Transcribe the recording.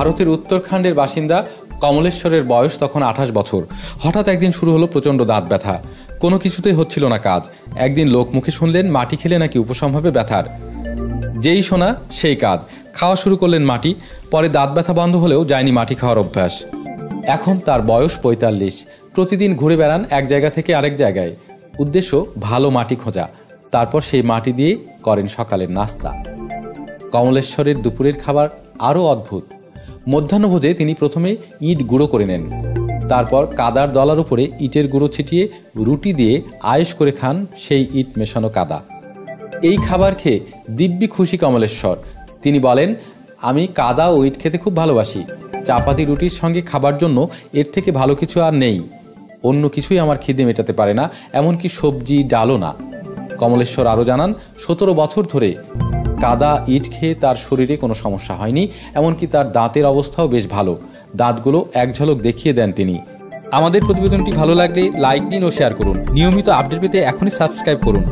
ভারতের উত্তরাখণ্ডের বাসিন্দা কমলেশ্বরের বয়স তখন 28 বছর। হঠাৎ একদিন শুরু হলো প্রচণ্ড দাঁত ব্যথা। কোনো কিছুতেই হচ্ছিল না কাজ। একদিন লোক মুখে শুনলেন মাটি খেলে নাকি উপশম হবে ব্যথার। যেই শোনা সেই কাজ, খাওয়া শুরু করলেন মাটি। পরে দাঁত ব্যথা বন্ধ হলেও যায়নি মাটি খাওয়ার অভ্যাস। এখন তার বয়স 45। প্রতিদিন ঘুরে বেড়ান এক জায়গা থেকে আরেক জায়গায়। উদ্দেশ্য ভালো মাটি খোঁজা, তারপর সেই মাটি দিয়ে করেন সকালের নাস্তা। কমলেশ্বরের দুপুরের খাবার আরও অদ্ভুত। মধ্যাহ্নভোজে তিনি প্রথমে ইট গুঁড়ো করে নেন, তারপর কাদার দলার উপরে ইটের গুঁড়ো ছিটিয়ে রুটি দিয়ে আয়েশ করে খান সেই ইট মেশানো কাদা। এই খাবার খেয়ে দিব্যি খুশি কমলেশ্বর। তিনি বলেন, আমি কাদা ও ইট খেতে খুব ভালোবাসি। চাপাতি রুটির সঙ্গে খাবার জন্য এর থেকে ভালো কিছু আর নেই। অন্য কিছুই আমার খিদে মেটাতে পারে না, এমনকি সবজি ডালও না। কমলেশ্বর আরও জানান, 17 বছর ধরে কাদা ইট খেয়ে তার শরীরে কোনো সমস্যা হয়নি, এমনকি তার দাঁতের অবস্থাও বেশ ভালো। দাঁতগুলো এক ঝলক দেখিয়ে দেন তিনি। আমাদের প্রতিবেদনটি ভালো লাগলে লাইক দিন ও শেয়ার করুন। নিয়মিত আপডেট পেতে এখনই সাবস্ক্রাইব করুন।